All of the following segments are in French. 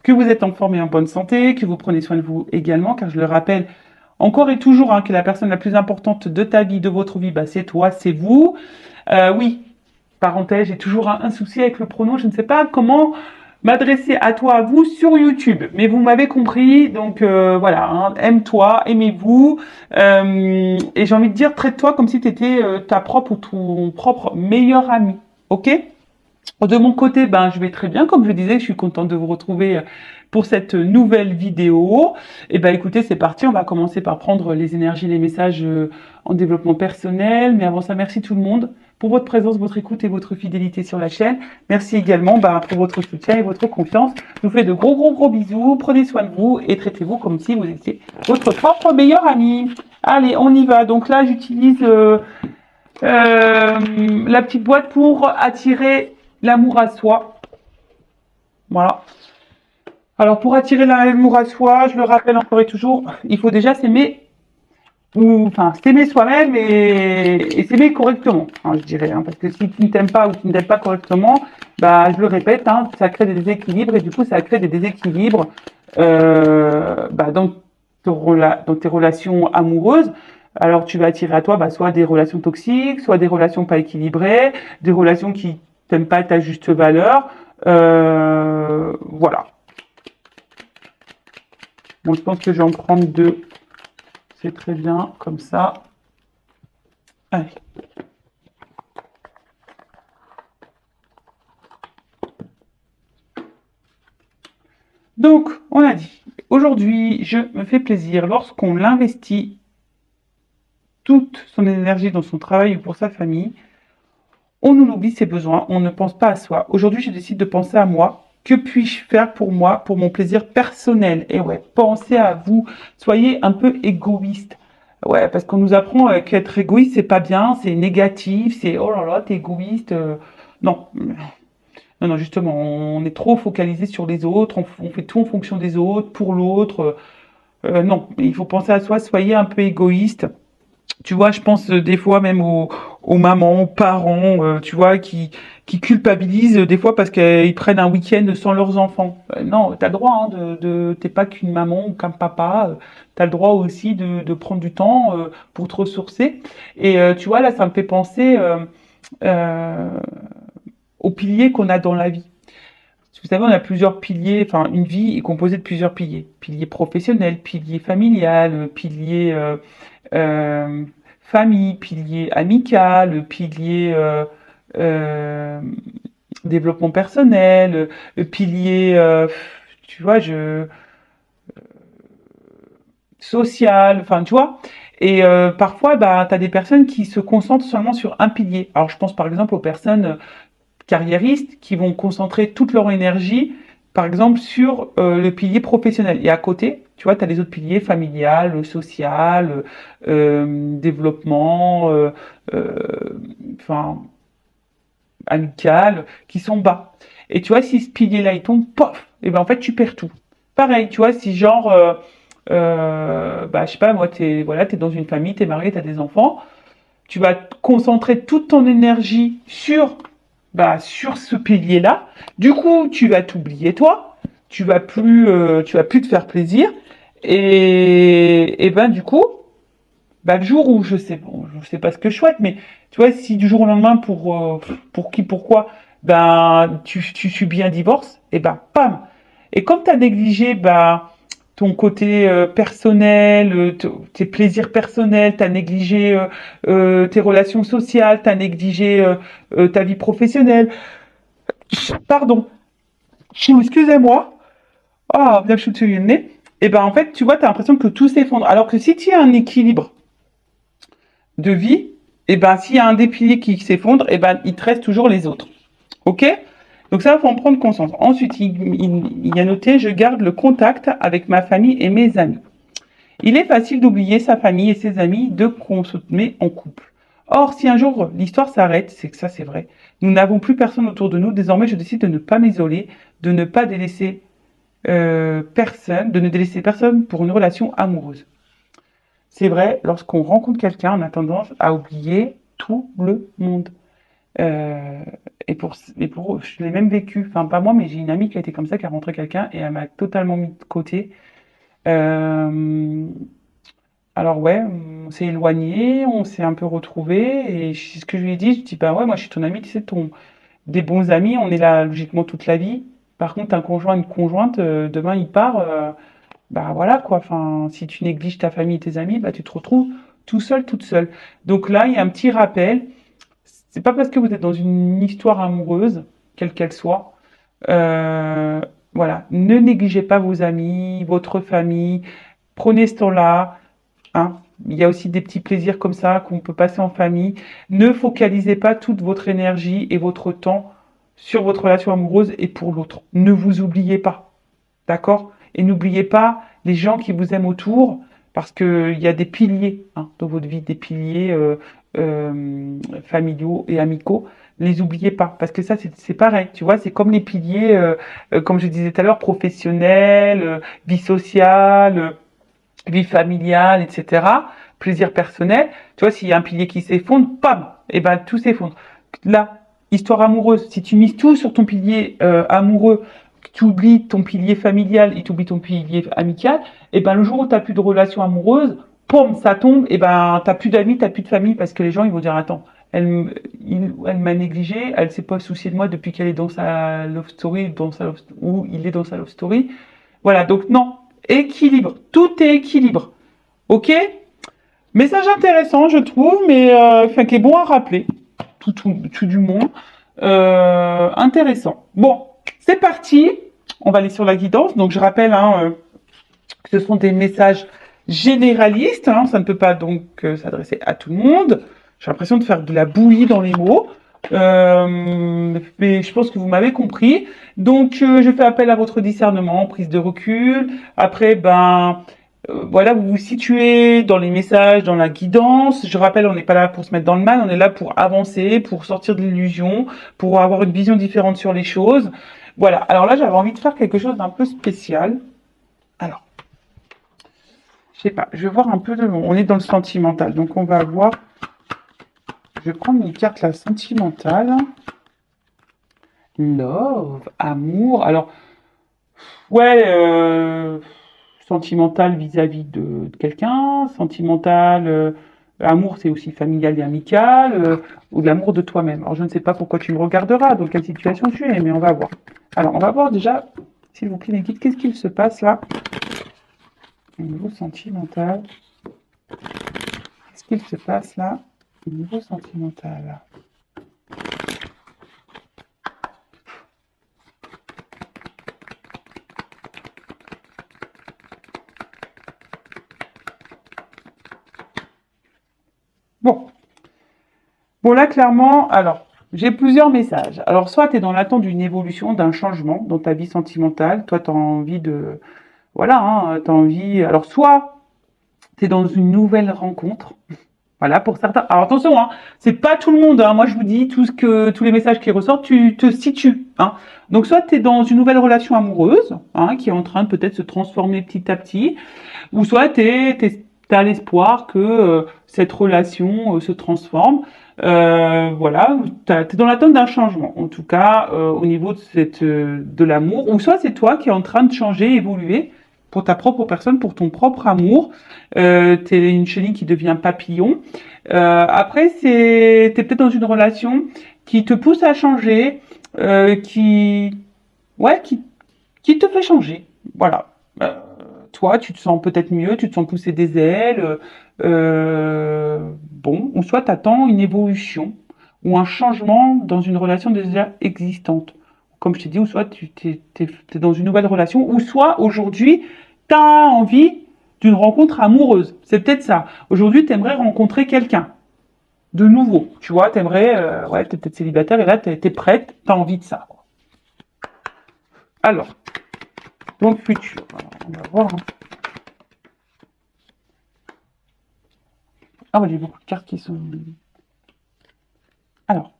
que vous êtes en forme et en bonne santé, que vous prenez soin de vous également, car je le rappelle encore et toujours que la personne la plus importante de ta vie, de votre vie, bah, c'est toi, c'est vous. Oui, parenthèse, j'ai toujours un souci avec le pronom, je ne sais pas comment m'adresser à toi, à vous sur YouTube, mais vous m'avez compris, donc voilà, hein, aime-toi, aimez-vous, et j'ai envie de dire, traite-toi comme si tu étais ta propre ou ton propre meilleur ami, ok? De mon côté, ben, je vais très bien. Comme je disais, je suis contente de vous retrouver pour cette nouvelle vidéo. Et ben, écoutez, c'est parti. On va commencer par prendre les énergies, les messages en développement personnel. Mais avant ça, merci tout le monde pour votre présence, votre écoute et votre fidélité sur la chaîne. Merci également pour votre soutien et votre confiance. Je vous fais de gros, gros, gros bisous. Prenez soin de vous et traitez-vous comme si vous étiez votre propre meilleur ami. Allez, on y va. Donc là, j'utilise la petite boîte pour attirer l'amour à soi. Voilà. Alors, pour attirer l'amour à soi, je le rappelle encore et toujours, il faut déjà s'aimer, ou enfin s'aimer soi-même et s'aimer correctement, hein, je dirais. Hein, parce que si tu ne t'aimes pas ou tu ne t'aimes pas correctement, bah, je le répète, hein, ça crée des déséquilibres et du coup, ça crée des déséquilibres dans tes relations amoureuses. Alors, tu vas attirer à toi soit des relations toxiques, soit des relations pas équilibrées, des relations qui t'aiment pas ta juste valeur. Voilà. Bon, je pense que je vais en prendre deux. C'est très bien, comme ça. Allez. Donc, on a dit, aujourd'hui, je me fais plaisir lorsqu'on l'investit toute son énergie dans son travail ou pour sa famille. On en oublie ses besoins, on ne pense pas à soi. Aujourd'hui, je décide de penser à moi. Que puis-je faire pour moi, pour mon plaisir personnel? Et ouais, pensez à vous. Soyez un peu égoïste. Ouais, parce qu'on nous apprend qu'être égoïste, c'est pas bien, c'est négatif, c'est oh là là, t'es égoïste. Non, non, non, justement, on est trop focalisé sur les autres, on fait tout en fonction des autres, pour l'autre. Non, il faut penser à soi, soyez un peu égoïste. Tu vois, je pense des fois même aux mamans, aux parents, tu vois, qui culpabilisent des fois parce qu'ils prennent un week-end sans leurs enfants. Non, t'as le droit, hein, t'es pas qu'une maman ou qu'un papa. T'as le droit aussi de prendre du temps pour te ressourcer. Et tu vois, là, ça me fait penser euh, aux piliers qu'on a dans la vie. Vous savez, on a plusieurs piliers, enfin, une vie est composée de plusieurs piliers. Pilier professionnel, pilier familial, pilier euh, famille, pilier amical, pilier euh, développement personnel, pilier, tu vois, social, enfin, tu vois. Et parfois, bah, tu as des personnes qui se concentrent seulement sur un pilier. Alors, je pense par exemple aux personnes carriéristes qui vont concentrer toute leur énergie, par exemple, sur le pilier professionnel. Et à côté, tu vois, tu as les autres piliers, familial, social, développement, enfin, amical, qui sont bas. Et tu vois, si ce pilier-là, il tombe, pof, et ben en fait, tu perds tout. Pareil, tu vois, si genre, bah, je sais pas, moi, t'es dans une famille, t'es marié, t'as des enfants, tu vas te concentrer toute ton énergie sur ce pilier-là. Du coup, tu vas t'oublier toi, tu vas plus te faire plaisir. Et ben du coup, bah, le jour où je sais pas ce que je souhaite, mais tu vois, si du jour au lendemain pour qui, pourquoi, ben tu subis un divorce, et ben pam. Et comme tu as négligé ton côté personnel, tes plaisirs personnels, tu as négligé tes relations sociales, tu as négligé ta vie professionnelle. Pardon, excusez-moi. Ah, bien shooté le nez. Et ben en fait, tu vois, tu as l'impression que tout s'effondre. Alors que si tu as un équilibre de vie, et ben s'il y a un des piliers qui s'effondre, et ben il te reste toujours les autres. Ok? Donc ça, il faut en prendre conscience. Ensuite, il y a noté, je garde le contact avec ma famille et mes amis. Il est facile d'oublier sa famille et ses amis de qu'on se met en couple. Or, si un jour l'histoire s'arrête, c'est que ça c'est vrai, nous n'avons plus personne autour de nous, désormais je décide de ne pas m'isoler, de ne pas délaisser personne, de ne délaisser personne pour une relation amoureuse. C'est vrai, lorsqu'on rencontre quelqu'un, on a tendance à oublier tout le monde. Euh, Je l'ai même vécu, enfin pas moi, mais j'ai une amie qui a été comme ça, qui a rencontré quelqu'un et elle m'a totalement mis de côté. Euh, alors ouais, on s'est éloigné, on s'est un peu retrouvés et c'est ce que je lui ai dit, je dis bah ouais, moi je suis ton ami, tu sais, des bons amis, on est là logiquement toute la vie. Par contre, un conjoint, une conjointe, demain il part, bah voilà quoi. Enfin, si tu négliges ta famille et tes amis, bah tu te retrouves tout seul, toute seule. Donc là, il y a un petit rappel. C'est pas parce que vous êtes dans une histoire amoureuse, quelle qu'elle soit, euh, voilà, ne négligez pas vos amis, votre famille. Prenez ce temps-là. Hein. Il y a aussi des petits plaisirs comme ça qu'on peut passer en famille. Ne focalisez pas toute votre énergie et votre temps sur votre relation amoureuse et pour l'autre. Ne vous oubliez pas. D'accord? Et n'oubliez pas les gens qui vous aiment autour, parce qu'il y a des piliers hein, dans votre vie, des piliers familiaux et amicaux. Ne les oubliez pas, parce que ça, c'est pareil, tu vois, c'est comme les piliers, comme je disais tout à l'heure, professionnels, vie sociale, vie familiale, etc., plaisir personnel. Tu vois, s'il y a un pilier qui s'effondre, pam, et ben tout s'effondre. Là, histoire amoureuse, si tu mises tout sur ton pilier amoureux, tu oublies ton pilier familial et tu oublies ton pilier amical, et ben le jour où tu n'as plus de relation amoureuse, pom, ça tombe, et ben t'as plus d'amis, t'as plus de famille, parce que les gens ils vont dire attends, elle m'a négligé, elle s'est pas souciée de moi depuis qu'elle est dans sa love story, ou il est dans sa love story. Voilà, donc non, équilibre, tout est équilibre. Ok? Message intéressant, je trouve, mais enfin, qui est bon à rappeler, tout du monde. Intéressant. Bon, c'est parti. On va aller sur la guidance. Donc, je rappelle hein, que ce sont des messages généralistes. Hein, ça ne peut pas donc s'adresser à tout le monde. J'ai l'impression de faire de la bouillie dans les mots. Mais je pense que vous m'avez compris. Donc, je fais appel à votre discernement, prise de recul. Après, ben, voilà, vous vous situez dans les messages, dans la guidance. Je rappelle, on n'est pas là pour se mettre dans le mal, on est là pour avancer, pour sortir de l'illusion, pour avoir une vision différente sur les choses. Voilà. Alors là, j'avais envie de faire quelque chose d'un peu spécial. Alors, je sais pas, je vais voir un peu on est dans le sentimental, donc on va voir. Je vais prendre une carte là sentimentale. Love, amour. Alors, ouais, sentimental vis-à-vis de quelqu'un, sentimental, amour c'est aussi familial et amical, ou de l'amour de toi-même. Alors je ne sais pas pourquoi tu me regarderas, dans quelle situation tu es, mais on va voir. Alors on va voir déjà, s'il vous plaît, les guides, qu'est-ce qu'il se passe là au niveau sentimental? Qu'est-ce qu'il se passe là au niveau sentimental? Bon, bon, là, clairement, alors, j'ai plusieurs messages. Alors, soit tu es dans l'attente d'une évolution, d'un changement dans ta vie sentimentale. Toi, tu as envie de. Voilà, hein, tu as envie. Alors, soit tu es dans une nouvelle rencontre. Voilà, pour certains. Alors, attention, hein, c'est pas tout le monde. Hein. Moi, je vous dis, tous les messages qui ressortent, tu te situes. Hein. Donc, soit tu es dans une nouvelle relation amoureuse, hein, qui est en train de peut-être se transformer petit à petit, ou soit tu as l'espoir que cette relation se transforme. Voilà, tu es dans l'attente d'un changement, en tout cas au niveau de l'amour. Ou soit c'est toi qui es en train de changer, évoluer pour ta propre personne, pour ton propre amour. Tu es une chenille qui devient papillon. Après, tu es peut-être dans une relation qui te pousse à changer, qui, ouais, qui te fait changer. Voilà. Toi, tu te sens peut-être mieux, tu te sens pousser des ailes. Bon, ou soit tu attends une évolution ou un changement dans une relation déjà existante. Comme je t'ai dit, ou soit tu es dans une nouvelle relation, ou soit aujourd'hui, tu as envie d'une rencontre amoureuse. C'est peut-être ça. Aujourd'hui, tu aimerais rencontrer quelqu'un de nouveau. Tu vois, tu aimerais, ouais, tu es peut-être célibataire et là, tu es prête, tu as envie de ça. Alors, dans le futur, on va voir. Hein. Ah, bah, j'ai beaucoup de cartes qui sont. Alors,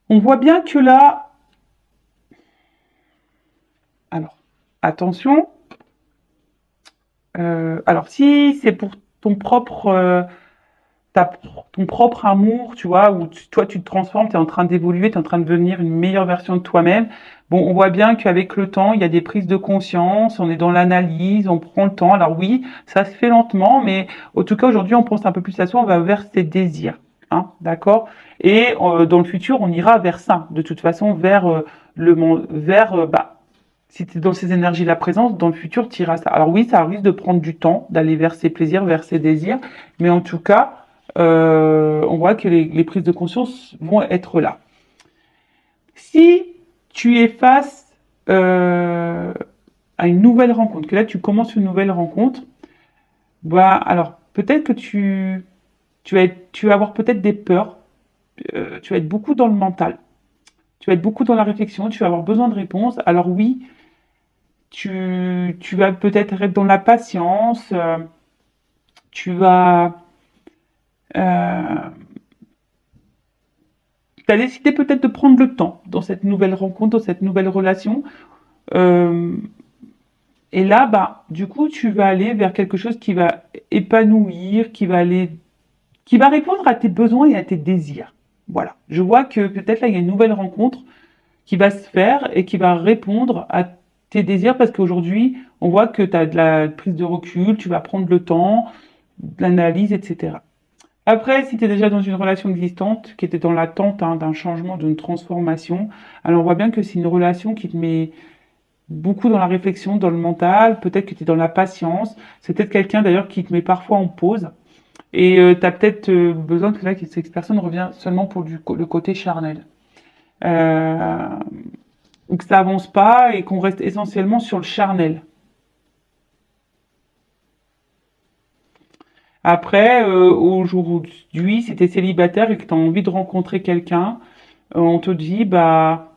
on voit bien que là. Alors, attention. Alors, si c'est pour ton propre. ton propre amour, tu vois, où toi tu te transformes, tu es en train d'évoluer, tu es en train de devenir une meilleure version de toi-même. Bon, on voit bien qu'avec le temps, il y a des prises de conscience, on est dans l'analyse, on prend le temps. Alors oui, ça se fait lentement, mais en tout cas aujourd'hui, on pense un peu plus à soi, on va vers ses désirs, hein, d'accord? Et dans le futur, on ira vers ça, de toute façon, vers le monde, vers si tu es dans ces énergies la présence, dans le futur, tu iras ça. Alors oui, ça risque de prendre du temps, d'aller vers ses plaisirs, vers ses désirs, mais en tout cas, on voit que les prises de conscience vont être là. Si tu es face à une nouvelle rencontre, que là tu commences une nouvelle rencontre, bah alors peut-être que tu vas avoir peut-être des peurs, tu vas être beaucoup dans le mental, tu vas être beaucoup dans la réflexion, tu vas avoir besoin de réponses. Alors oui, tu vas peut-être être dans la patience, tu vas as décidé peut-être de prendre le temps dans cette nouvelle rencontre, dans cette nouvelle relation. Euh, et là, bah, du coup, tu vas aller vers quelque chose qui va épanouir, qui va répondre à tes besoins et à tes désirs. Voilà. Je vois que peut-être là, il y a une nouvelle rencontre qui va se faire et qui va répondre à tes désirs parce qu'aujourd'hui, on voit que tu as de la prise de recul, tu vas prendre le temps, de l'analyse, etc. Après, si tu es déjà dans une relation existante, qui était dans l'attente d'un changement, d'une transformation, alors on voit bien que c'est une relation qui te met beaucoup dans la réflexion, dans le mental, peut-être que tu es dans la patience, c'est peut-être quelqu'un d'ailleurs qui te met parfois en pause, et tu as peut-être besoin que, là, que cette personne revient seulement pour le côté charnel. Euh, ou que ça avance pas et qu'on reste essentiellement sur le charnel. Après, aujourd'hui, si tu es célibataire et que tu as envie de rencontrer quelqu'un, on te dit, bah,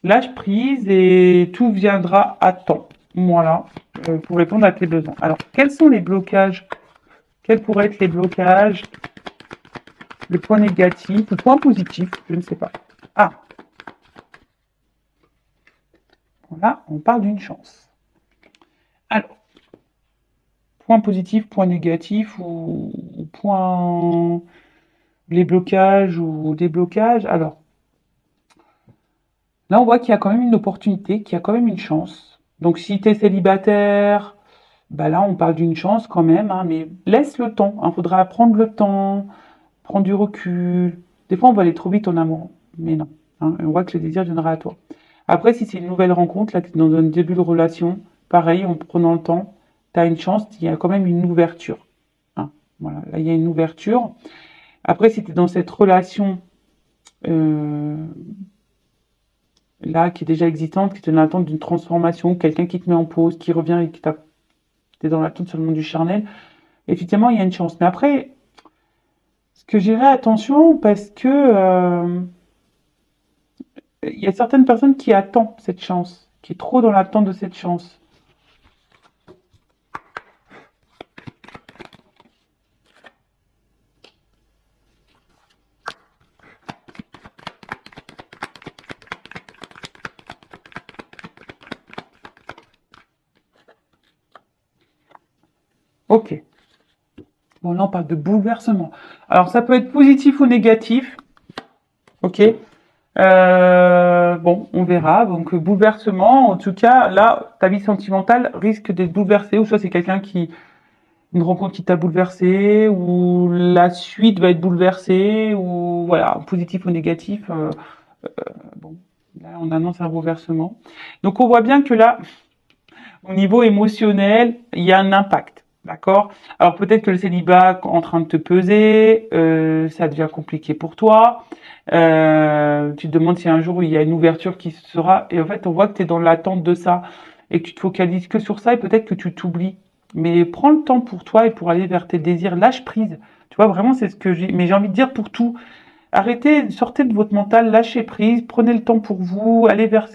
lâche prise et tout viendra à temps. Voilà, pour répondre à tes besoins. Alors, quels sont les blocages? Quels pourraient être les blocages? Les points négatifs, les points positifs, je ne sais pas. Ah, voilà, on parle d'une chance. Alors, point positif, point négatif ou point les blocages ou déblocages. Alors, là, on voit qu'il y a quand même une opportunité, qu'il y a quand même une chance. Donc, si tu es célibataire, bah là, on parle d'une chance quand même, hein, mais laisse le temps. Il faudra prendre le temps, prendre du recul. Des fois, on va aller trop vite en amour, mais non, hein, on voit que le désir viendra à toi. Après, si c'est une nouvelle rencontre, là, tu es dans un début de relation, pareil, en prenant le temps, tu as une chance, il y a quand même une ouverture, hein. Voilà, là, il y a une ouverture. Après, si tu es dans cette relation euh, là, qui est déjà existante, qui est dans l'attente d'une transformation, quelqu'un qui te met en pause, qui revient et qui t'es dans l'attente seulement du charnel, effectivement, il y a une chance. Mais après, ce que j'irai attention, parce que il y a certaines personnes qui attendent cette chance, qui est trop dans l'attente de cette chance. Ok. Bon, là, on parle de bouleversement. Alors, ça peut être positif ou négatif. Ok. Bon, on verra. Donc, bouleversement, en tout cas, là, ta vie sentimentale risque d'être bouleversée, ou soit c'est quelqu'un qui, une rencontre qui t'a bouleversé, ou la suite va être bouleversée, ou voilà, positif ou négatif. Bon, là, on annonce un bouleversement. Donc, on voit bien que là, au niveau émotionnel, il y a un impact. D'accord? Alors peut-être que le célibat est en train de te peser, ça devient compliqué pour toi. Tu te demandes si un jour il y a une ouverture qui sera. Et en fait, on voit que tu es dans l'attente de ça et que tu te focalises que sur ça et peut-être que tu t'oublies. Mais prends le temps pour toi et pour aller vers tes désirs. Lâche prise. Tu vois, vraiment, c'est ce que j'ai. Mais j'ai envie de dire pour tout. Arrêtez, sortez de votre mental, lâchez prise, prenez le temps pour vous, allez vers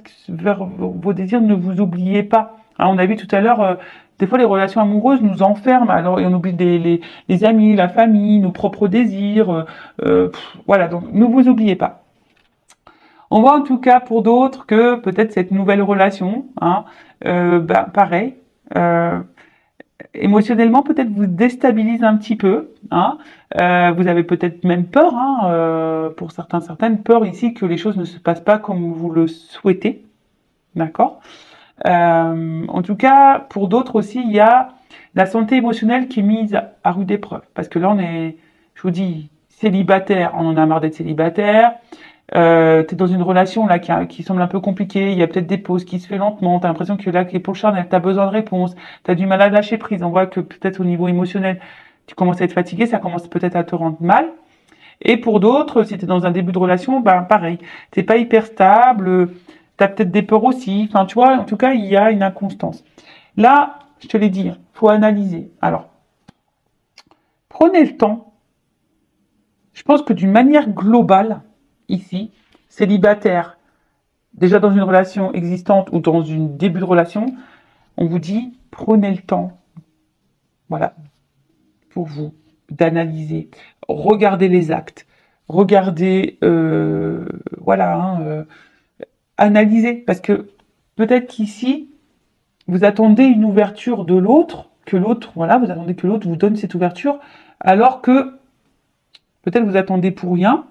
vos désirs, ne vous oubliez pas. Hein, on a vu tout à l'heure, des fois les relations amoureuses nous enferment, alors et on oublie les amis, la famille, nos propres désirs. Voilà, donc ne vous oubliez pas. On voit en tout cas pour d'autres que peut-être cette nouvelle relation, hein, pareil, euh, émotionnellement, peut-être vous déstabilise un petit peu. Hein. Vous avez peut-être même peur, hein, pour certains, certaines, peur ici que les choses ne se passent pas comme vous le souhaitez. D'accord. En tout cas, pour d'autres aussi, il y a la santé émotionnelle qui est mise à rude épreuve. Parce que là, on est, je vous dis, célibataire, on en a marre d'être célibataire. T'es dans une relation là qui semble un peu compliquée, il y a peut-être des pauses qui se fait lentement, t'as l'impression que là, pour le charnel, t'as besoin de réponses, t'as du mal à lâcher prise, on voit que peut-être au niveau émotionnel, tu commences à être fatigué, ça commence peut-être à te rendre mal. Et pour d'autres, si t'es dans un début de relation, ben pareil, t'es pas hyper stable, t'as peut-être des peurs aussi, enfin tu vois, en tout cas, il y a une inconstance. Là, je te l'ai dit, faut analyser. Alors, prenez le temps. Je pense que d'une manière globale, ici, célibataire, déjà dans une relation existante ou dans une début de relation, on vous dit prenez le temps, voilà, pour vous d'analyser, regardez les actes, regardez, voilà, hein, analysez, parce que peut-être qu'ici vous attendez une ouverture de l'autre, que l'autre, voilà, vous attendez que l'autre vous donne cette ouverture, alors que peut-être vous attendez pour rien.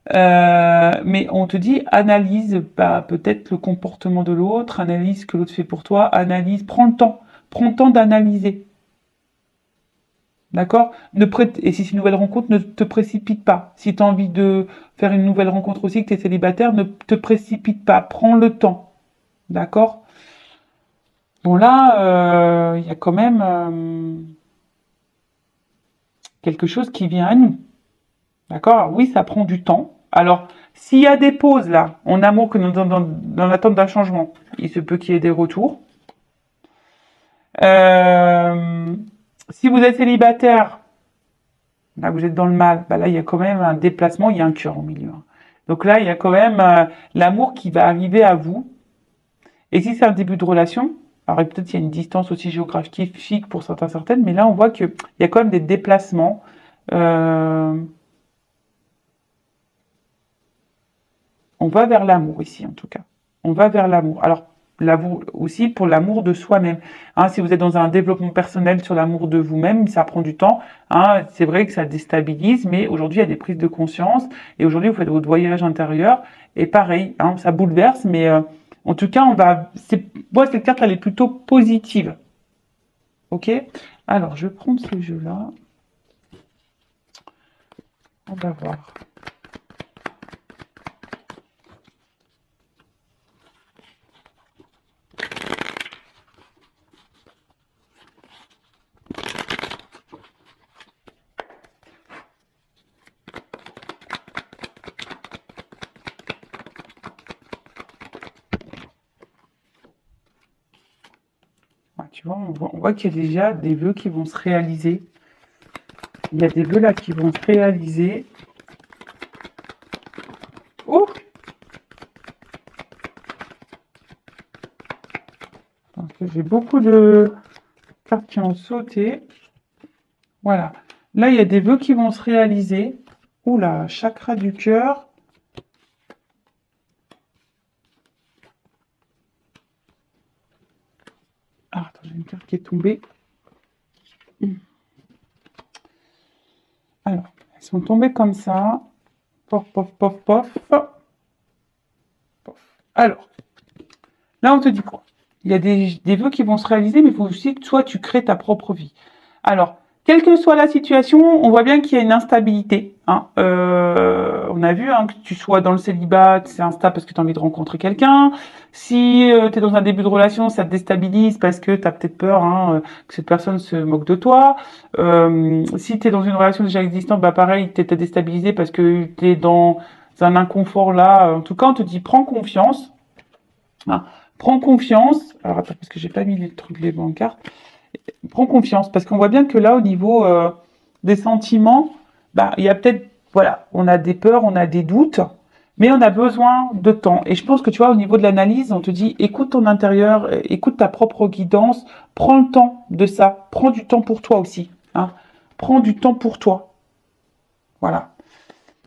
Mais on te dit, analyse bah, peut-être le comportement de l'autre, analyse ce que l'autre fait pour toi, analyse, prends le temps d'analyser. D'accord. Et si c'est une nouvelle rencontre, ne te précipite pas. Si tu as envie de faire une nouvelle rencontre aussi, que tu es célibataire, ne te précipite pas. Prends le temps. D'accord. Bon là, il y a quand même quelque chose qui vient à nous. D'accord. Oui, ça prend du temps. Alors, s'il y a des pauses là, en amour que dans l'attente d'un changement, il se peut qu'il y ait des retours. Euh, Si vous êtes célibataire, là vous êtes dans le mal, bah là il y a quand même un déplacement, il y a un cœur au milieu. Hein. Donc là il y a quand même l'amour qui va arriver à vous. Et si c'est un début de relation, alors peut-être il y a une distance aussi géographique pour certains certaines, mais là on voit qu'il y a quand même des déplacements. Euh, On va vers l'amour ici, en tout cas. On va vers l'amour. Alors, l'amour aussi pour l'amour de soi-même. Hein, si vous êtes dans un développement personnel sur l'amour de vous-même, ça prend du temps. Hein, c'est vrai que ça déstabilise, mais aujourd'hui, il y a des prises de conscience. Et aujourd'hui, vous faites votre voyage intérieur. Et pareil, hein, ça bouleverse, mais en tout cas, on va. Moi, cette carte, elle est plutôt positive. Ok. Alors, je vais prendre ce jeu-là. On va voir. Ouais, tu vois, on voit qu'il y a déjà des vœux qui vont se réaliser. Il y a des vœux là qui vont se réaliser. Oh, parce que j'ai beaucoup de cartes qui ont sauté. Voilà. Là, il y a des vœux qui vont se réaliser. Oula, chakra du cœur. Ah, attends, j'ai une carte qui est tombée. Alors, elles sont tombées comme ça. Pof, pof, pof, pof. Pof. Alors, là, on te dit quoi? Il y a des vœux qui vont se réaliser, mais il faut aussi que toi, tu crées ta propre vie. Alors, quelle que soit la situation, on voit bien qu'il y a une instabilité. Hein. On a vu hein, que tu sois dans le célibat, c'est instable parce que tu as envie de rencontrer quelqu'un. Si tu es dans un début de relation, ça te déstabilise parce que tu as peut-être peur hein, que cette personne se moque de toi. Si tu es dans une relation déjà existante, bah pareil, tu es déstabilisé parce que tu es dans un inconfort là. En tout cas, on te dit prends confiance. Hein. Prends confiance. Alors attends, parce que j'ai pas mis les trucs, les bancs cartes. Prends confiance, parce qu'on voit bien que là, au niveau des sentiments, bah, il y a peut-être, voilà, on a des peurs, on a des doutes, mais on a besoin de temps. Et je pense que tu vois, au niveau de l'analyse, on te dit, écoute ton intérieur, écoute ta propre guidance, prends le temps de ça, prends du temps pour toi aussi. Hein. Prends du temps pour toi. Voilà.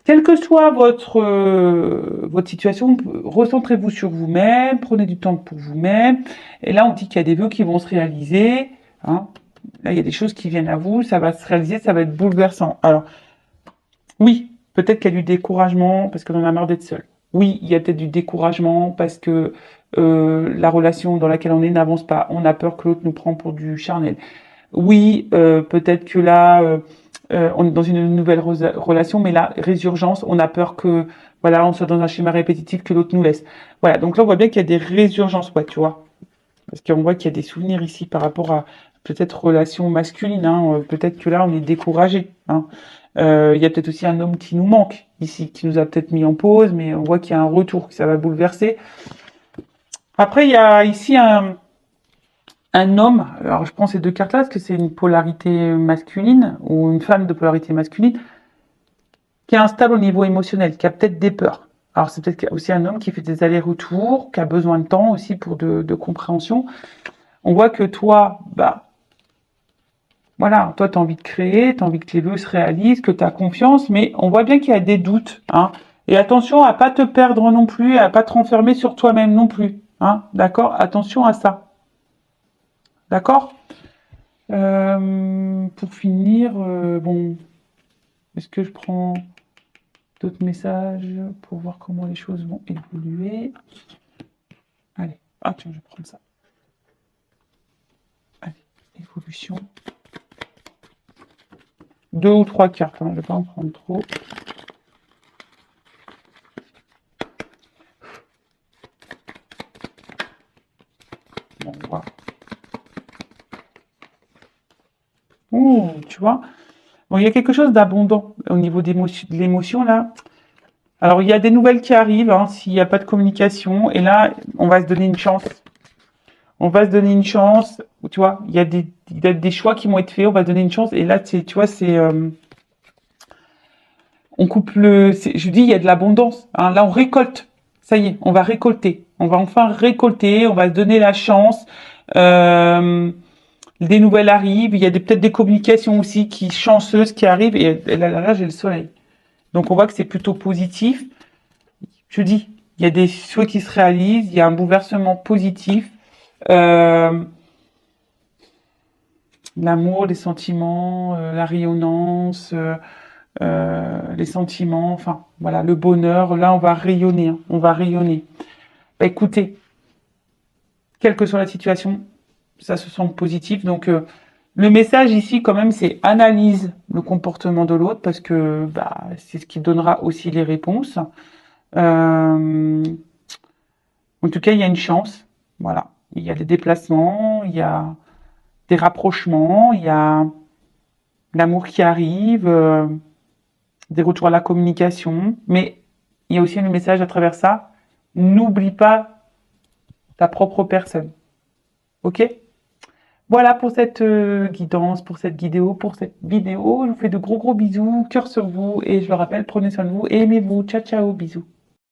Quelle que soit votre situation, recentrez-vous sur vous-même, prenez du temps pour vous-même. Et là, on dit qu'il y a des vœux qui vont se réaliser. Hein. Là, il y a des choses qui viennent à vous, ça va se réaliser, ça va être bouleversant. Alors, oui, peut-être qu'il y a du découragement parce qu'on en a marre d'être seul. Oui, il y a peut-être du découragement parce que la relation dans laquelle on est n'avance pas. On a peur que l'autre nous prend pour du charnel. Oui, peut-être que là, on est dans une nouvelle relation, mais là, résurgence, on a peur que, voilà, on soit dans un schéma répétitif que l'autre nous laisse. Voilà, donc là, on voit bien qu'il y a des résurgences, ouais, tu vois. Parce qu'on voit qu'il y a des souvenirs ici par rapport à peut-être relation masculine, hein, peut-être que là, on est découragé, hein. Il y a peut-être aussi un homme qui nous manque ici, qui nous a peut-être mis en pause, mais on voit qu'il y a un retour, que ça va bouleverser. Après, il y a ici un homme, alors je prends ces deux cartes-là, parce que c'est une polarité masculine, ou une femme de polarité masculine, qui est instable au niveau émotionnel, qui a peut-être des peurs. Alors c'est peut-être aussi un homme qui fait des allers-retours, qui a besoin de temps aussi pour de compréhension. On voit que toi, bah, voilà, toi tu as envie de créer, tu as envie que tes vœux se réalisent, que tu as confiance, mais on voit bien qu'il y a des doutes, hein. Et attention à pas te perdre non plus, à pas te renfermer sur toi-même non plus, hein. D'accord? Attention à ça. D'accord? Pour finir, bon, est-ce que je prends d'autres messages pour voir comment les choses vont évoluer? Allez, ah tiens, je vais prendre ça. Allez, évolution. 2 ou 3 cartes, hein, je ne vais pas en prendre trop. Bon, on va. Ouh, tu vois? Bon, il y a quelque chose d'abondant au niveau de l'émotion là. Alors, il y a des nouvelles qui arrivent, hein, s'il n'y a pas de communication. Et là, on va se donner une chance. On va se donner une chance. Tu vois, il y a des choix qui vont être faits. On va se donner une chance. Et là, tu vois, c'est... on coupe le... Je dis, il y a de l'abondance, hein. Là, on récolte. Ça y est, on va récolter. On va enfin récolter. On va se donner la chance. Des nouvelles arrivent. Il y a peut-être des communications aussi qui chanceuses qui arrivent. Et là, j'ai le soleil. Donc, on voit que c'est plutôt positif. Je dis, il y a des souhaits qui se réalisent, il y a un bouleversement positif. L'amour, les sentiments, la rayonnance, les sentiments, enfin, voilà, le bonheur. Là, on va rayonner, hein, on va rayonner. Bah, écoutez, quelle que soit la situation, ça se sent positif. Donc, le message ici, quand même, c'est analyse le comportement de l'autre parce que bah, c'est ce qui donnera aussi les réponses. En tout cas, il y a une chance. Voilà. Il y a des déplacements, il y a des rapprochements, il y a l'amour qui arrive, des retours à la communication. Mais il y a aussi un message à travers ça. N'oublie pas ta propre personne. Ok? Voilà pour cette guidance, pour cette vidéo, Je vous fais de gros bisous, cœur sur vous. Et je le rappelle, prenez soin de vous et aimez-vous. Ciao, ciao, bisous.